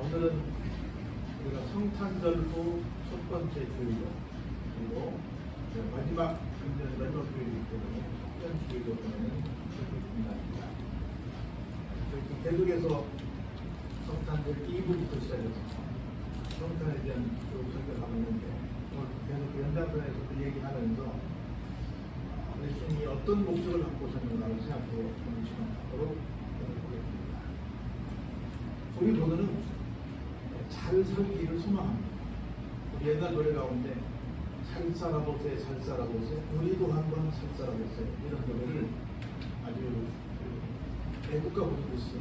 오늘은 우리가 성탄절 후 첫 번째 주일로 그리고 마지막 주일이기 때문에 첫 번째 주일로 보내는 주일입니다. 계속해서 성탄절 2부부터 시작해서 성탄에 대한 쭉 설명하고 있는데 오늘 계속 연장선에서 그 얘기하면서 예수님이 어떤 목적을 갖고 오셨는가를 생각해 보는 시간 갖도록 보겠습니다. 우리 모두는 잘 살기를 소망합니다. 우리 옛날 노래 가운데 잘 살아보세 잘 살아보세 우리도 한번 잘 살아보세 이런 노래를 아주 애국가 부르듯이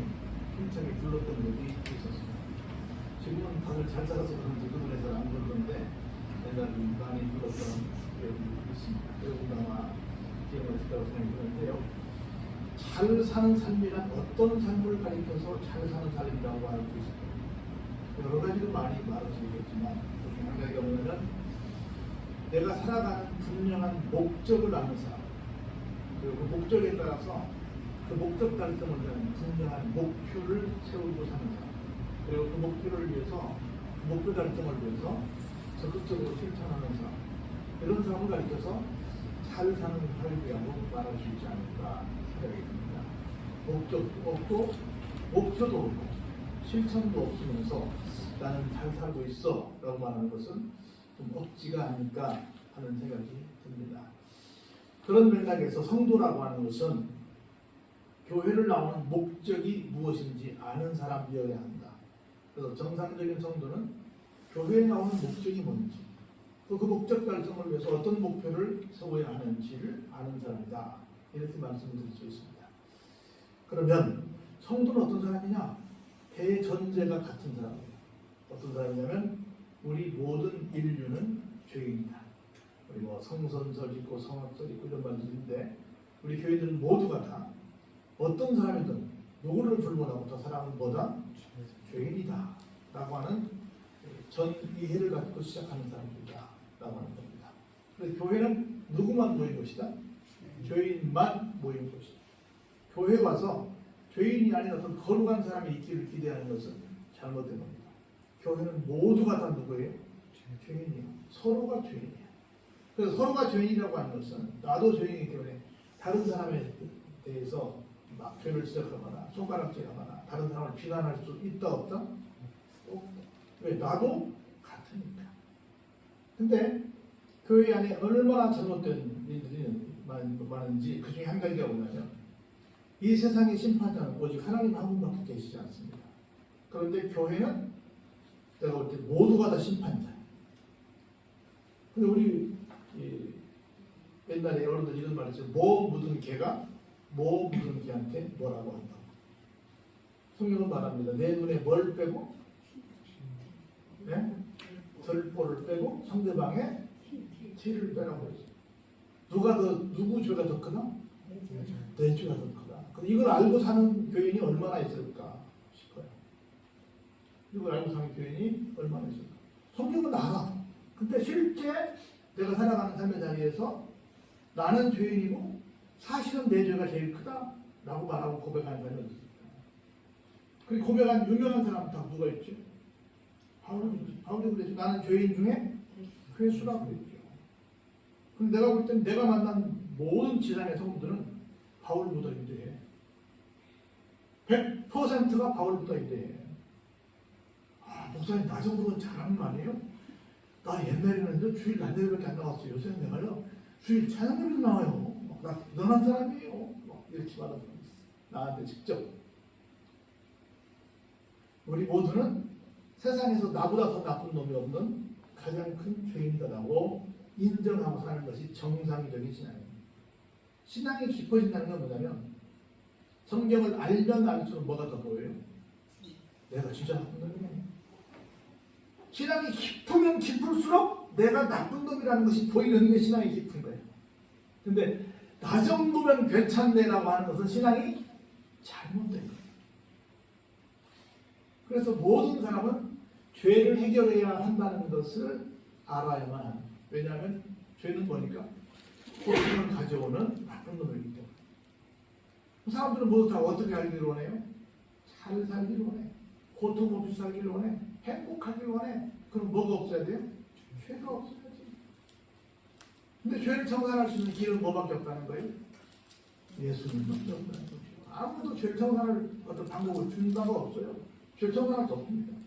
힘차게 불렀던 적이 있었습니다. 지금은 다들 잘 살아서 그런지 그 노래 잘 안 부르는데 옛날에 많이 불렀던 기억이 있습니다. 여러분도 아마 기억을 했다고 생각이 드는데요. 잘 사는 삶이란 어떤 삶을 가리켜서 잘 사는 삶이라고 할 수 있습니다. 여러 가지로 많이 말할 수 있겠지만 한 가지가 뭐냐면 내가 살아가는 분명한 목적을 아는 사람, 그리고 그 목적에 따라서 그 목적 달성을 위한 분명한 목표를 세우고 사는 사람, 그리고 그 목표를 위해서 그 목표 달성을 위해서 적극적으로 실천하는 사람, 이런 사람을 가리켜서 잘 사는 삶이라고 말할 수 있지 않을까 생각이 듭니다. 목적도 없고 목표도 없고 실천도 없으면서 나는 잘 살고 있어 라고 말하는 것은 좀 억지가 아닐까 하는 생각이 듭니다. 그런 맥락에서 성도라고 하는 것은 교회를 나오는 목적이 무엇인지 아는 사람이어야 한다. 그래서 정상적인 성도는 교회에 나오는 목적이 뭔지 또 그 목적 달성을 위해서 어떤 목표를 세워야 하는지를 아는 사람이다. 이렇게 말씀드릴 수 있습니다. 그러면 성도는 어떤 사람이냐? 대전제가 같은 사람이에요. 어떤 사람이냐면 우리 모든 인류는 죄인이다. 우리 뭐 성선설 있고 성악설 있고 이런 말들인데 우리 교인들은 모두가 다 어떤 사람이든 누구를 불문하고 저 사람은 뭐다? 죄인이다 라고 하는 전 이해를 갖고 시작하는 사람들이다 라고 하는 겁니다. 그래서 교회는 누구만 모인 것이다? 죄인만 모인 것이다. 교회 와서 죄인이 아닌 어떤 거룩한 사람이 있기를 기대하는 것은 잘못된 겁니다. 교회는 모두가 다 누구예요? 죄인이에요. 서로가 죄인이에요. 그래서 서로가 죄인이라고 하는 것은 나도 죄인이기 때문에 다른 사람에 대해서 막 죄를 지적하거나 손가락질하거나 다른 사람을 비난할 수 있다 없다? 없다. 왜? 나도 같으니까. 근데 교회 안에 얼마나 잘못된 일들이 많은지 그 중에 한 가지가 뭐냐면 이 세상의 심판자는 오직 하나님 한 분밖에 계시지 않습니다. 그런데 교회는 내가 볼 때 모두가 다 심판자. 근데 우리 옛날에 어른들 이런 말 했죠. 뭐 묻은 개가 뭐 묻은 개한테 뭐라고 한다고. 성경은 말합니다. 내 눈에 뭘 빼고 네? 절보를 빼고 상대방의 티를 빼라고 했어요. 누구 죄가 더 크나? 내 죄가 더 크다. 이걸 알고 사는 교인이 얼마나 있을까 싶어요. 이걸 알고 사는 교인이 얼마나 있을까. 성경은 알아. 근데 실제 내가 살아가는 삶의 자리에서 나는 죄인이고 사실은 내 죄가 제일 크다 라고 말하고 고백하는 사람이 어디 있을까. 그 고백한 유명한 사람 다 누가 있지? 바울이 그랬죠. 나는 죄인 중에 괴수라고 그랬죠. 근데 내가 볼 때는 내가 만난 모든 지상의 성도들은 바울보다 위대해. 100%가 바울보다 위대해. 목사님 나 정도는 잘하는 거 아니에요? 나 옛날에는 주일 낮에밖에 안 나왔어요. 요새는 내가요 주일 찬양으로 나와요. 나 대단한 사람이에요. 이렇게 말하는 사람이 있어. 나한테 직접. 우리 모두는 세상에서 나보다 더 나쁜 놈이 없는 가장 큰 죄인이다라고 인정하고 사는 것이 정상적인 신앙입니다. 신앙이 깊어진다는 건 뭐냐면 성경을 알면 알수록 뭐가 더 보여요? 내가 진짜 나쁜 놈이네. 신앙이 깊으면 깊을수록 내가 나쁜 놈이라는 것이 보이는 게 신앙이 깊은 거예요. 근데 나 정도면 괜찮네라고 하는 것은 신앙이 잘못된 거예요. 그래서 모든 사람은 죄를 해결해야 한다는 것을 알아야만 합니다. 왜냐하면 죄는 뭐니까? 고통을 가져오는 나쁜 놈이기 때문에. 사람들은 모두 다 어떻게 알기를 원해요? 잘 살기를 원해요. 고통 없이 살기를 원해? 행복하기를 원해? 그럼 뭐가 없어야 돼요? 죄가 없어야지. 근데 죄를 청산할 수 있는 길은 뭐밖에 없다는 거예요? 예수님밖에 없다는 거죠. 아무도 죄를 청산할 어떤 방법을 준 바가 없어요. 죄를 청산할 수 없습니다.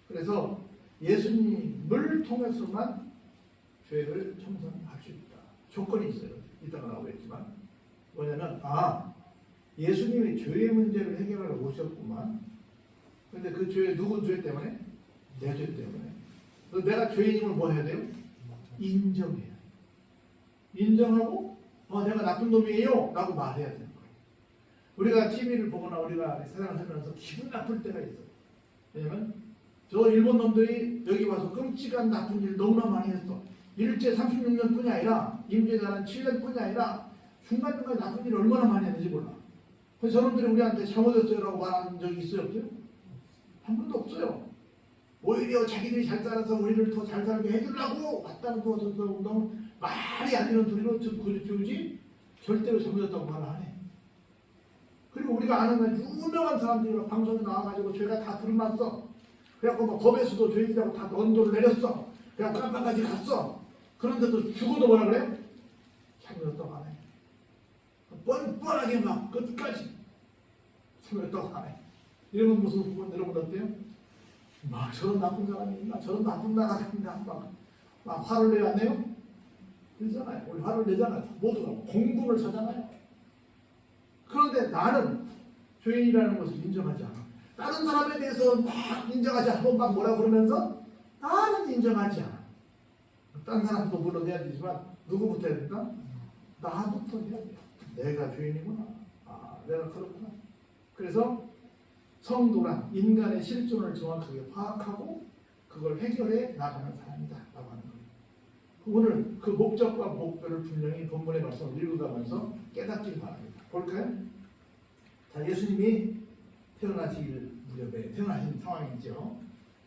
그래서 예수님을 통해서만 죄를 청산할 수 있다. 조건이 있어요. 이따가 나오겠지만 뭐냐면 예수님이 죄의 문제를 해결하러 오셨구만. 근데 그 죄 누구 죄 때문에? 내 죄 때문에. 내가 죄인임을 뭐 해야 돼요? 인정해야 돼요. 인정하고 내가 나쁜 놈이에요 라고 말해야 되는 거예요. 우리가 TV를 보거나 우리가 세상을 살면서 기분 나쁠 때가 있어요. 왜냐면 저 일본 놈들이 여기 와서 끔찍한 나쁜 일 너무나 많이 했어. 일제 36년뿐이 아니라 임제자는 7년뿐이 아니라 중간중간 나쁜 일 얼마나 많이 했는지 몰라. 그래서 저놈들이 우리한테 잘못했어요 라고 말한 적이 있어요? 없어요? 한 번도 없어요. 오히려 자기들이 잘 살아서 우리를 더 잘 살게 해주려고 왔다는 거 너무 말이 안 되는 소리로 그러지 절대로 잘못했다고 말 안 해. 그리고 우리가 아는 유명한 사람들이 방송에 나와가지고 죄가 다 드러났어. 그래갖고 뭐 법에서도 죄인이라고 다 언도를 내렸어. 그래갖고 깜빵까지 갔어. 그런데도 죽어도 뭐라 그래? 잘못했다고 안 해. 뻔뻔하게 막 끝까지 잘못했다고 안 해. 이런 모습 보면 여러분 어때요? 막 저런 나쁜 사람이 있나? 저런 나쁜 나라가 있나? 막 화를 내야 내요? 그러잖아요. 우리 화를 내잖아요. 모두가 공분을 사잖아요. 그런데 나는 죄인이라는 것을 인정하지 않아. 다른 사람에 대해서 막 인정하지 않고 막 뭐라 그러면서 나는 인정하지 않아. 다른 사람도 물론 해야 되지만 누구부터 해야 된다? 나부터 해야 돼. 내가 죄인이구나. 내가 그렇구나. 그래서 성도란 인간의 실존을 정확하게 파악하고 그걸 해결해 나가는 사람이다 라고 하는 거예요. 오늘 그 목적과 목표를 분명히 본문의 말씀을 읽어가면서 깨닫길 바랍니다. 볼까요? 자, 예수님이 태어나실 무렵에 태어나신 상황이죠.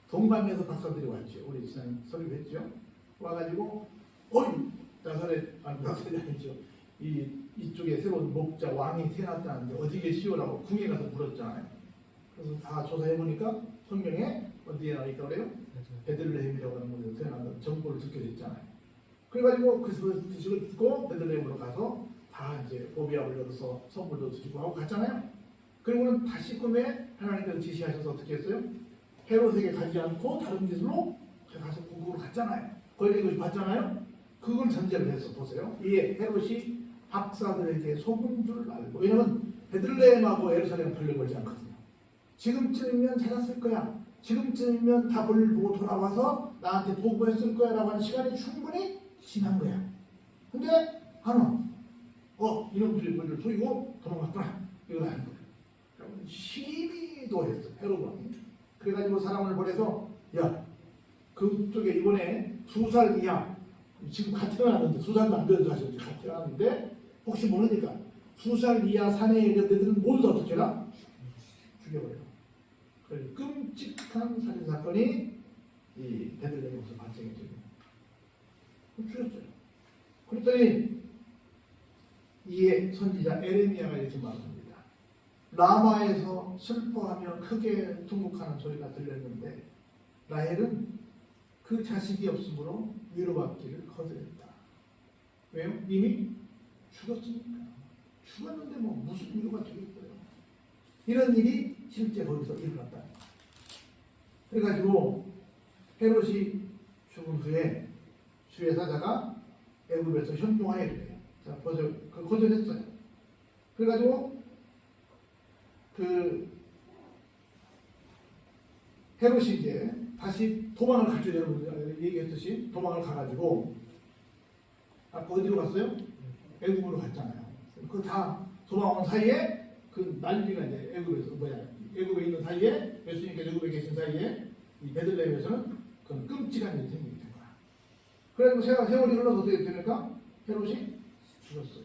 동방에서 박사들이 왔죠. 우리 지난 설교했죠. 와가지고 나사렛이 아니죠. 이쪽에 새로운 목자 왕이 태어났다는데 어디 계시오라고 궁에 가서 물었잖아요. 그래서 다 조사해보니까 성경에 어디에 나와있다고 그래요? 베들레헴이라고 하는 곳에서 태어난다는 정보를 듣게 됐잖아요. 그래가지고 그 소식을 듣고 베들레헴으로 가서 다 이제 보비압을 얻어서 선물도 드리고 하고 갔잖아요. 그리고는 다시 꿈에 하나님께서 지시하셔서 어떻게 했어요? 헤롯에게 가지 않고 다른 곳으로 가서 공국으로 갔잖아요. 거기에 봤잖아요. 그걸 전제를 해서 보세요. 이에 헤롯이 박사들에게 속은 줄 알고, 왜냐면 베들레헴하고 예루살렘은 별로 멀지 않거든요. 지금쯤이면 찾았을 거야. 지금쯤이면 다 볼일 보고 돌아와서 나한테 보고했을 거야 라고 하는 시간이 충분히 지난 거야. 근데 하나 이놈들이 우리를 속이고 도망갔구나. 이건 아닌 거야. 시비도 했어. 헤롯 왕이. 그래가지고 사람을 보내서 그쪽에 이번에 2살 이하 지금 갓 태어났는데 2살도 안 돼서 사실 갓 태어났는데 혹시 모르니까 2살 이하 사내의 애들은 모두 다 어떻게 해라? 죽여버려. 그래서 끔찍한 살인 사건이 이 베들레헴에서 발생했죠. 죽였어요. 그랬더니 이에 선지자 에레미야가 이렇게 말합니다. 라마에서 슬퍼하며 크게 통곡하는 소리가 들렸는데 라헬은 그 자식이 없으므로 위로받기를 거절했다. 왜요? 이미 죽었으니까. 죽었는데 무슨 위로가 되겠어요. 이런 일이 실제 거기서 일어났다. 그래가지고 헤롯이 죽은 후에 주의 사자가 애굽에서 현동하게 돼요. 자, 거절했어요. 그래가지고 헤롯이 이제 다시 도망을 갔죠. 여러분 얘기했듯이 도망을 가가지고 어디로 갔어요? 애굽으로 갔잖아요. 그 다 도망온 사이에 그 난리가 이제 애굽에 있는 사이에 예수님께서 애굽에 계신 사이에 이 베들레헴에서는 그 끔찍한 일이 생기게 된 거야. 그래서 세월이 흘러서 어떻게 되니까 헤롯이 죽었어요.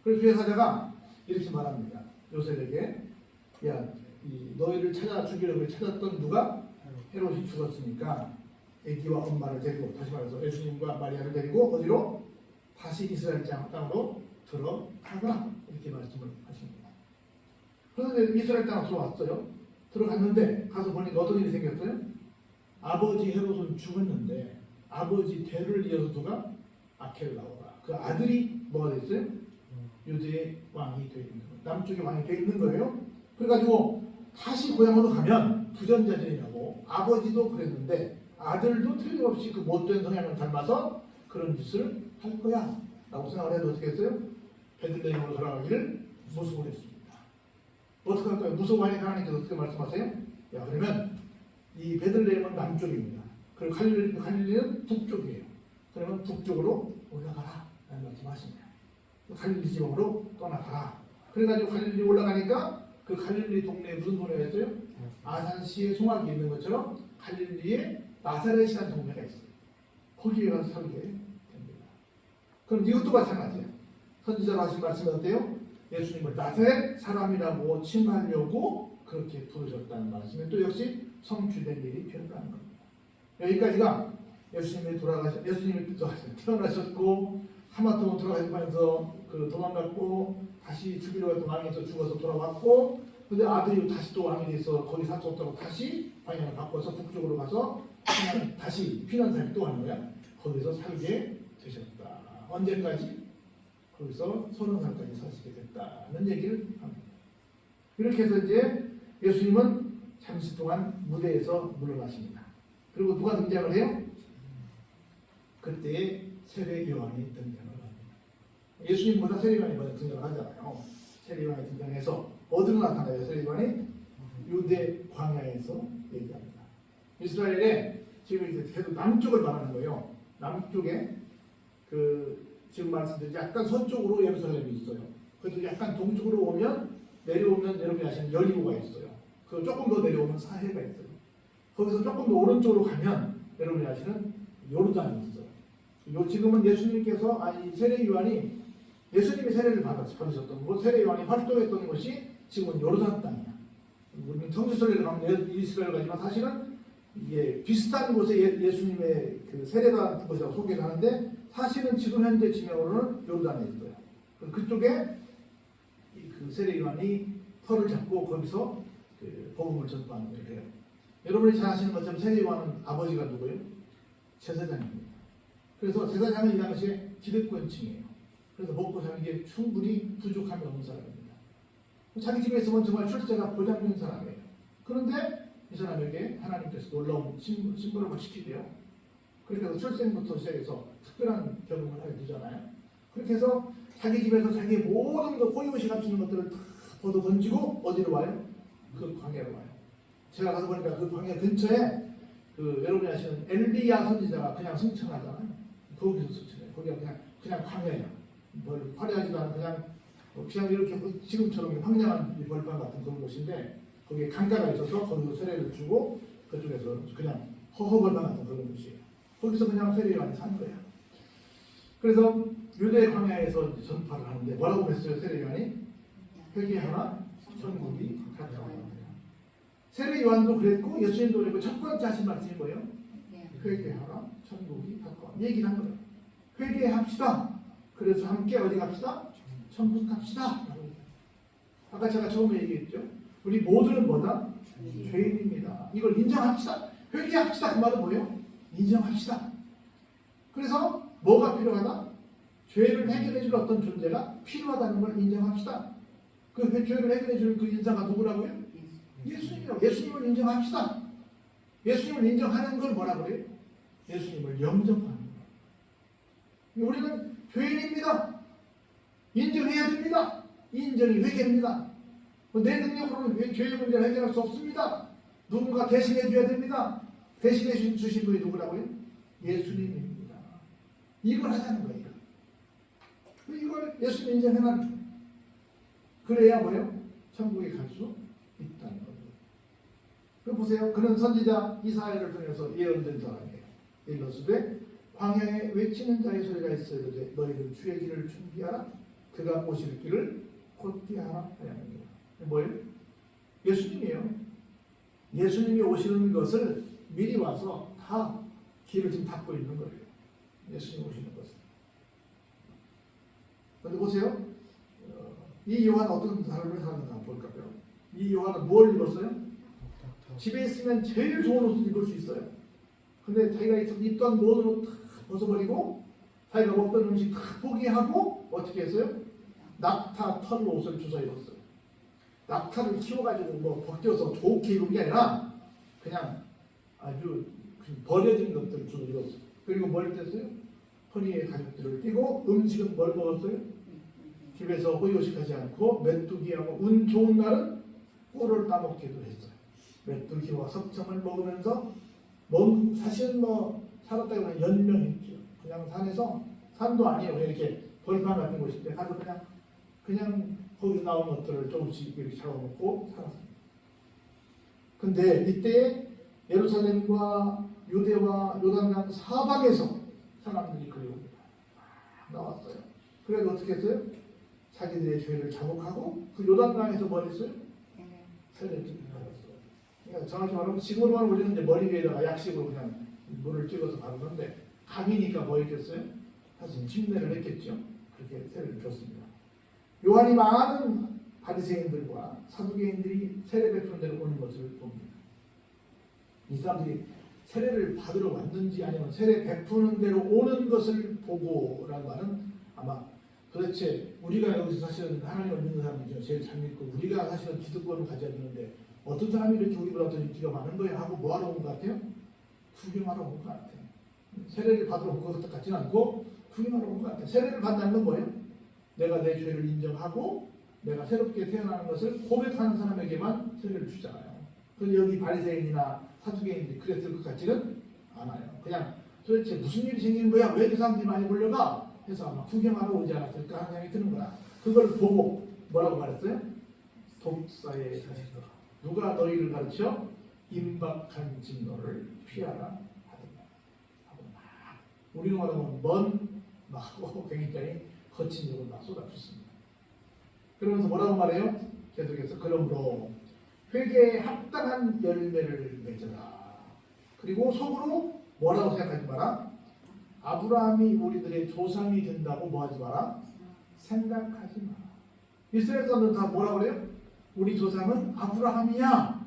그래서 주의 사자가 이렇게 말합니다. 요셉에게 너희를 찾아 죽이려고 찾았던 누가 헤롯이 죽었으니까 아기와 엄마를 데리고, 다시 말해서 예수님과 마리아를 데리고 어디로? 다시 이스라엘 땅으로 들어가라, 이렇게 말씀을 하십니다. 그런데 이스라엘 땅으로 들어왔어요. 들어갔는데 가서 보니까 어떤 일이 생겼어요? 아버지 헤롯은 죽었는데 아버지 대를 이어서 누가? 아켈라오가. 그 아들이 뭐가 됐어요? 유대의 왕이 되어 있는 거예요. 남쪽의 왕이 되어 있는 거예요. 그래가지고 다시 고향으로 가면 부전자전이라고 아버지도 그랬는데 아들도 틀림없이 그 못된 성향을 닮아서 그런 짓을 할 거야 라고 생각을 해도 어떻게 했어요? 베들레헴으로 돌아가기를 무속을 했습니다. 어떻게 할까요? 무속하니까 하나님께서 어떻게 말씀하세요? 야, 그러면 이 베들레헴은 남쪽입니다. 그리고 갈릴리는 북쪽이에요. 그러면 북쪽으로 올라가라 라는 말씀하십니다. 갈릴리 지방으로 떠나가라. 그래가지고 갈릴리 올라가니까 그 갈릴리 동네에 무슨 동네가 있어요? 아산시에 송악이 있는 것처럼 갈릴리에 나사렛이라는 동네가 있어요. 거기에 가서 살게 됩니다. 그럼 이것도 마찬가지예요. 선지자가 하신 말씀이 어때요? 예수님을 나사렛 사람이라고 칭하려고 그렇게 부르셨다는 말씀에 또 역시 성취된 일이 되었다는 겁니다. 여기까지가 예수님이 태어나셨고 하마터면 돌아가시면서 그 도망갔고 다시 죽이려 했던 왕에서 죽어서 돌아왔고 근데 아들이 다시 또 왕이 돼서 거기 살 수 없다고 다시 방향을 바꿔서 북쪽으로 가서 다시 피난살이 또 하는 거야. 거기서 살게 되셨다. 언제까지? 거기서 30살까지 사시게 됐다는 얘기를 합니다. 이렇게 해서 이제 예수님은 잠시 동안 무대에서 물러나십니다. 그리고 누가 등장을 해요? 그때에 세례 요한이 등장을 합니다. 예수님보다 세례 요한이 먼저 등장을 하잖아요. 세례 요한이 등장해서 어디로 나타나요? 세례 요한이 유대 광야에서 얘기합니다. 이스라엘에 지금 이제 계속 남쪽을 말하는 거예요. 남쪽에 지금 말씀드린 약간 서쪽으로 예루살렘이 있어요. 그래서 약간 동쪽으로 내려오면 여러분이 아시는 여리고가 있어요. 그 조금 더 내려오면 사해가 있어요. 거기서 조금 더 오른쪽으로 가면 여러분이 아시는 요르단이 있어요. 지금은 예수님께서 세례 요한이 예수님이 세례를 받으셨던 곳, 세례 요한이 활동했던 곳이 지금은 요르단 땅이야. 우리는 성지순례를 가면 이스라엘 가지만 사실은 이게 비슷한 곳에 예수님의 그 세례받은 곳이라고 소개를 하는데 사실은 지금 현재 지명으로는 요르단에 있어요. 그쪽에 그 세례 요한이 터를 잡고 거기서 그 복음을 전파하는 거예요. 해요. 여러분이 잘 아시는 것처럼 세례 요한은 아버지가 누구예요? 제사장입니다. 그래서 제사장은 이 당시에 기득권층이에요. 그래서 먹고 사는 게 충분히 부족함이 없는 사람입니다. 자기 집에 있으면 정말 출세가 보장된 사람이에요. 그런데 이 사람에게 하나님께서 놀라운 심부름을 시키대요. 그렇게 해서 출생부터 시작해서 특별한 경험을 하게 되잖아요. 그렇게 해서 자기 집에서 자기의 모든 호의무시 감추는 것들을 다 벗어 던지고 어디로 와요? 그 광야로 와요. 제가 가서 보니까 그 광야 근처에 여러분이 아시는 엘리야 선지자가 그냥 승천하잖아요. 거기서 승천해요. 거기가 그냥 광야야. 뭘 화려하지도 않은 그냥 이렇게 지금처럼 황량한 벌판 같은 그런 곳인데 거기에 강가가 있어서 거기서 세례를 주고 그쪽에서 그냥 허허벌판 같은 그런 곳이에요. 거기서 그냥 세례 요한이 산 거야. 그래서 유대 광야에서 전파를 하는데 뭐라고 했어요? 세례 요한이 회개하라 천국이 가까워요. 세례 요한도 그랬고 예수님도 그랬고 첫 번째 하신 말씀이 뭐예요? 회개하라 천국이 가까워. 얘기를 한 거예요. 회개합시다. 그래서 함께 어디 갑시다? 천국 갑시다. 아까 제가 처음에 얘기했죠. 우리 모두는 뭐다? 죄인입니다. 이걸 인정합시다. 회개합시다. 그 말은 뭐예요? 인정합시다. 그래서 뭐가 필요하다? 죄를 해결해줄 어떤 존재가 필요하다는 걸 인정합시다. 그 죄를 해결해줄 그 인자가 누구라고요? 예수님이라고. 예수님을 인정합시다. 예수님을 인정하는 걸 뭐라고 그래요? 예수님을 영접하는 거예요. 우리는 죄인입니다. 인정해야 됩니다. 인정이 회개입니다. 내 능력으로는 죄의 문제를 해결할 수 없습니다. 누군가 대신해 줘야 됩니다. 대신해 주신 분이 누구라고요? 예수님입니다. 이걸 하자는 거예요. 이걸 예수님 인정해놔는 거예요. 그래야 뭐예요? 천국에 갈 수 있다는 거예요. 그 보세요. 그는 선지자 이사야를 통해서 예언된 사람이에요. 이르시되 광야에 외치는 자의 소리가 있어야 되 너희는 주의 길을 준비하라. 그가 오실 길을 곧게하라 하였느니라. 뭐예요? 예수님이에요. 예수님이 오시는 것을 미리 와서 다 길을 지금 닫고 있는 거예요. 예수님 오시는 것을. 그런데 보세요. 이 요한은 어떤 삶을 사는가 볼까요? 이 요한은 뭘 입었어요? 집에 있으면 제일 좋은 옷을 입을 수 있어요. 근데 자기가 입던 모든 옷 다 벗어버리고 자기가 먹던 음식 다 포기하고 어떻게 했어요? 낙타 털로 옷을 주워 입었어요. 낙타를 키워가지고 뭐 벗겨서 좋게 입은 게 아니라 그냥 아주 버려진 것들을 주워 입었어요. 그리고 뭘 뗐어요? 허리에 가죽들을 띄고 음식은 뭘 먹었어요? 집에서 호요식하지 않고 메뚜기하고 운 좋은 날은 꿀을 따먹기도 했어요. 메뚜기와 석청을 먹으면서 사실은 뭐 살았다고 연명했죠. 그냥 산에서 산도 아니에요. 이렇게 벌판 같은 곳인데 가서 그냥 거기서 나온 것들을 조금씩 이렇게 잡아먹고 살았습니다. 근데 이때 예루살렘과 유대와 요단강 사방에서 사람들이 그리웁니다. 나왔어요. 그래서 어떻게 했어요? 자기들의 죄를 자복하고 그 요단강에서 뭘 했어요? 세례를 받았어요. 그러니까 정확히 말하면 지금으로만 우리는 이제 머리 위에다가 약식으로 그냥 물을 찍어서 바르는데 강이니까 뭐 했겠어요? 사실 침례를 했겠죠. 그렇게 세례를 줬습니다. 요한이 많은 바리새인들과 사두개인들이 세례 베푸는 데로 오는 것을 봅니다. 이 사람들이 세례를 받으러 왔는지 아니면 세례 베푸는 데로 오는 것을 보고라는 말은 아마 도대체 우리가 여기서 사실은 하나님을 믿는 사람이 제일 잘 믿고 우리가 사실은 기득권을 가져야 되는데 어떤 사람이 이렇게 우리보다 더 인기가 많은 거야 하고 뭐하러 온 것 같아요? 구경하러 온 것 같아요. 세례를 받으러 온 것 같지는 않고 구경하러 온 것 같아요. 세례를 받는 건 뭐예요? 내가 내 죄를 인정하고 내가 새롭게 태어나는 것을 고백하는 사람에게만 세례를 주잖아요. 그런데 여기 바리새인이나 사두개인들이 그랬을 것 같지는 않아요. 그냥 도대체 무슨 일이 생기는 거야? 왜 그 사람들이 많이 몰려가? 해서 아마 구경하러 오지 않았을까 하는 생각이 드는 거야. 그걸 보고 뭐라고 말했어요? 독사의 자식들아, 누가 너희를 가르쳐? 임박한 진노를 피하라 하더라. 하고 막 우리가 말하면 하고 굉장히 거친 욕을 막 쏟아붓습니다. 그러면서 뭐라고 말해요? 계속해서 그러므로 회개에 합당한 열매를 맺어라. 그리고 속으로 뭐라고 생각하지 마라? 아브라함이 우리들의 조상이 된다고 뭐하지 마라? 생각하지 마라. 이스라엘 사람들은 다 뭐라고 그래요? 우리 조상은 아브라함이야.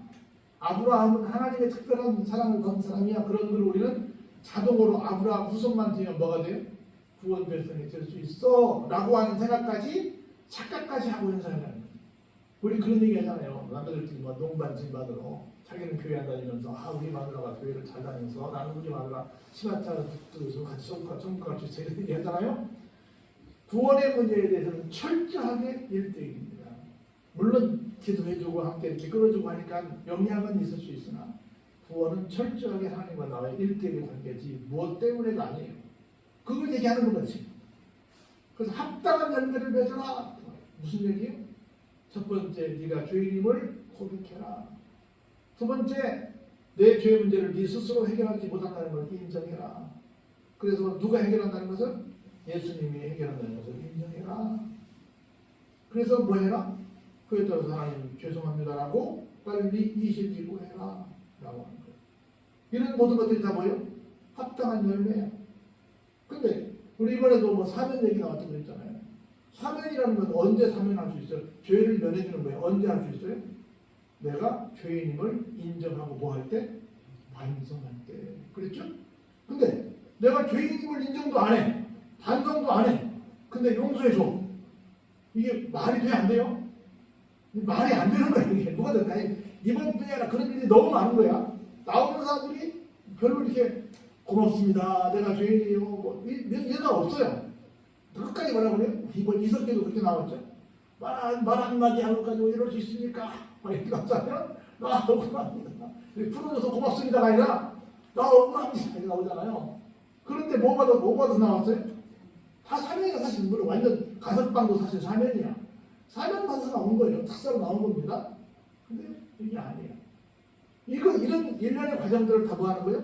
아브라함은 하나님의 특별한 사랑을 받은 사람이야. 그런 걸 우리는 자동으로 아브라함 후손만 되면 뭐가 돼요? 구원 백성이 될 수 있어 라고 하는 생각까지 착각까지 하고 있는 사람이라는 거예요. 우리 그런 얘기 하잖아요. 남자들끼리 뭐 농반진 받으러 자기는 교회 안 다니면서 우리 마누라가 교회를 잘 다니면서 나는 우리 마누라 시간차를 붙들어서 같이 천국같이 이런 얘기 하잖아요. 구원의 문제에 대해서는 철저하게 1대1입니다. 물론 기도해주고 함께 이렇게 끌어주고 하니까 영향은 있을 수 있으나 구원은 철저하게 하나님과 나와의 1대1 관계지 무엇 때문에가 아니에요. 그걸 얘기하는 거지. 그래서 합당한 열매를 맺어라. 무슨 얘기예요? 첫 번째, 네가 죄인임을 고백해라. 두 번째, 내 죄 문제를 네 스스로 해결하지 못한다는 걸 인정해라. 그래서 누가 해결한다는 것은 예수님이 해결한다는 것을 인정해라. 그래서 뭐 해라? 그에 따라서 하나님 죄송합니다라고 빨리 이실기고해라 라고 하는 거예요. 이런 모든 것들이 다 뭐예요? 합당한 열매예요. 근데 우리 이번에도 뭐 사면 얘기 나왔다고 그랬잖아요. 사면이라는 건 언제 사면할 수 있어요? 죄를 면해주는 거예요. 언제 할 수 있어요? 내가 죄인임을 인정하고 뭐 할 때? 반성할 때. 그랬죠? 근데 내가 죄인임을 인정도 안 해. 반성도 안 해. 근데 용서해줘. 이게 말이 돼? 안 돼요? 말이 안 되는 거야. 이게 누가 될까? 이번뿐이 아니라 그런 일이 너무 많은 거야. 나오는 사람들이 별로 이렇게 고맙습니다. 내가 죄인이에요. 뭐 얘가 없어요. 끝까지 뭐라고 그래요? 이번 이석기도 그렇게 나왔죠. 말 한마디 하고 가지고 이럴 수 있습니까? 막 이렇게 나오잖아요. 나 억울합니다. 풀어줘서 고맙습니다가 아니라 나 억울합니다. 이렇게 나오잖아요. 그런데 뭐 받아서 나왔어요? 다 사면이야. 사실 물론 완전 가석방도 사실 사면이야. 사면 받아서 나온 거예요. 특사로 나온 겁니다. 근데 이게 아니에요. 이런 일련의 과정들을 다 뭐 하는 거예요?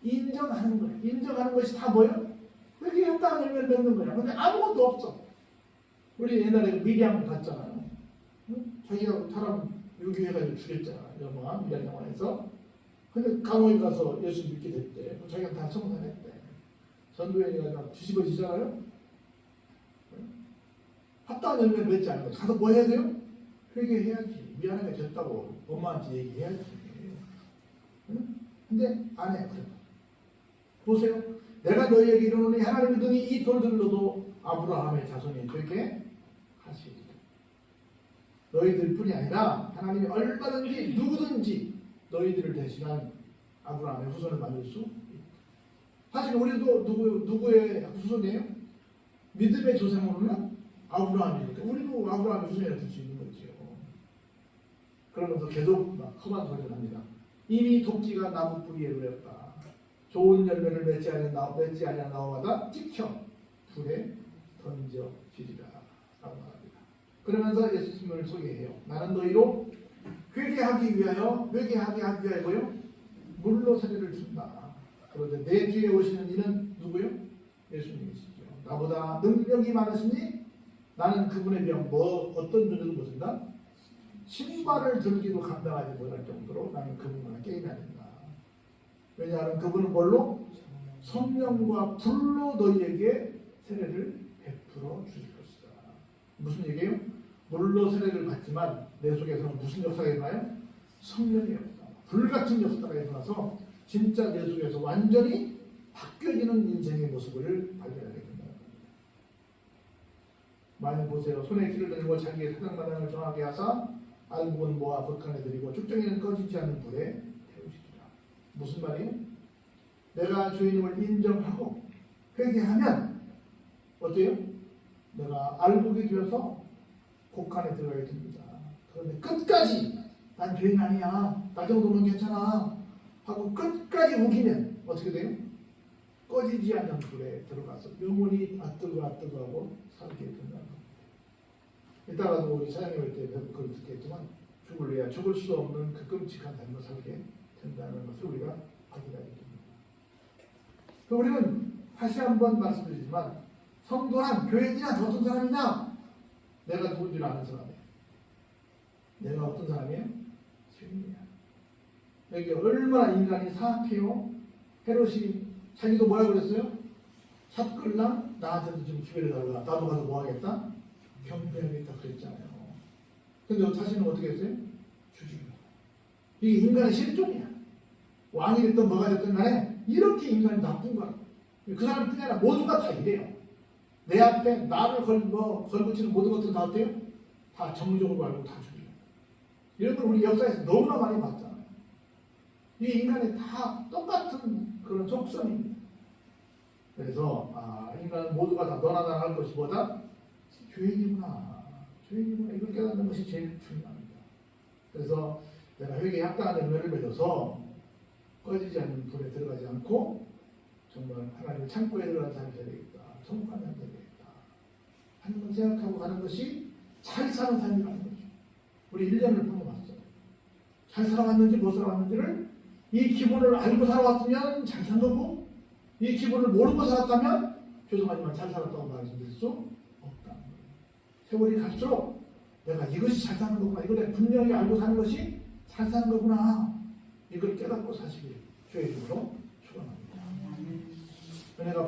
인정하는 거예요. 인정하는 것이 다 뭐예요? 그렇게 합당한 열매를 맺는 거야. 근데 아무것도 없어. 우리 옛날에 미리암 봤잖아요. 자기가 사람 유기해가지고 죽였잖아. 영화, 미리암 영화에서. 근데 감옥에 가서 예수 믿게 됐대. 자기가 다 청산했대. 전도회가 뒤집어지잖아요. 합당한 열매를 맺지 않는 거야. 가서 뭐 해야 돼요? 회개해야지. 미안하게 됐다고 엄마한테 얘기해야지. 근데 안 해요. 보세요. 내가 너희에게 이르노니 하나님이 믿으니 이 돌들로도 아브라함의 자손이 되게 하시리라. 너희들뿐이 아니라 하나님이 얼마든지 누구든지 너희들을 대신한 아브라함의 후손을 만들 수 있다. 사실 우리도 누구의 후손이에요? 믿음의 조상으로는 아브라함이니까 우리도 아브라함의 후손이라 될 수 있는 거죠. 그러면서 계속 막 험한 소리를 합니다. 이미 도끼가 나무 뿌리에 놓였다. 좋은 열매를 맺지 아니한 나무마다 찍혀 불에 던져지리라 라고 말합니다. 그러면서 예수님을 소개해요. 나는 너희로 회개하기 위하여요? 물로 세례를 준다. 그런데 내 뒤에 오시는 이는 누구요? 예수님이시죠. 나보다 능력이 많으시니 나는 그분에 비하면 어떤 존재도 못한다? 신발을 들기도 감당하지 못할 정도로 나는 그분과 게임해야 된다. 왜냐하면 그분은 뭘로? 성령과 불로 너희에게 세례를 베풀어 주실 것이다. 무슨 얘기예요? 물로 세례를 받지만 내 속에서는 무슨 역사가 일어나요? 성령의 역사, 불같은 역사가 일어나서 진짜 내 속에서 완전히 바뀌어지는 인생의 모습을 발견하게 된다. 많이 보세요. 손에 길을 들고 자기의 사장마당을 정하게 하사 알곡은 모아 북한에 드리고 쭉정이는 꺼지지 않는 불에 태우시리라. 무슨 말이에요? 내가 주인임을 인정하고 회개하면 어때요? 내가 알곡이 되어서 곡간에 들어가게 됩니다. 그런데 끝까지 난 죄인 아니야, 나 정도면 괜찮아 하고 끝까지 우기면 어떻게 돼요? 꺼지지 않는 불에 들어가서 영원히 아뜨거하고 살게 된다는 겁니다. 이따가도 우리 사장님 할 때 그걸 듣겠지만 죽을래야 죽을 수 없는 그 끔찍한 삶을 살게 된다는 것을 우리가 확인하게 됩니다. 우리는 다시 한번 말씀드리지만 성도란 교회지나 어떤 사람이냐? 내가 누군지를 아는 사람이에요. 내가 어떤 사람이에요? 주인이야. 여기 얼마나 인간이 사악해요. 헤롯이 자기도 뭐라고 그랬어요? 샷끌랑 나한테도 좀 기회를 달라. 나도 가서 뭐 하겠다? 경배하겠다 그랬잖아요. 근데 자신은 어떻게 했어요? 죽이고. 이게 인간의 실종이야. 왕이 됐든 뭐가 됐든 간에 이렇게 인간이 나쁜 거야. 그 사람뿐이 아니라 모두가 다 이래요. 내 앞에 나를 걸붙이는 모든 것들은 다 어때요? 다 정적으로 알고 다 죽여요. 이런 걸 우리 역사에서 너무나 많이 봤잖아요. 이 인간이 다 똑같은 그런 속성입니다. 그래서 인간 모두가 다 너나 나나 할 것이 뭐다? 죄인이구나. 이걸 깨닫는 것이 제일 중요합니다. 그래서 내가 회개에 합당한 열매를 맺어서 꺼지지 않는 불에 들어가지 않고 정말 하나님의 창고에 들어가는 삶이 되겠다. 천국 가면 안 되겠다. 하는 걸 생각하고 가는 것이 잘 사는 삶이라는 거죠. 우리 1년을 풀어봤어요. 잘 살아왔는지 못 살아왔는지를 이 기본을 알고 살아왔으면 잘 산 거고 이 기본을 모르고 살았다면 죄송하지만 잘 살았다고 말씀드릴 수 없다는 거예요. 세월이 갈수록 내가 이것이 잘 사는 거구나. 이걸 내가 분명히 알고 사는 것이 잘 사는 거구나. 이걸 깨닫고 사시길 주의 이름으로 축원합니다. 은혜가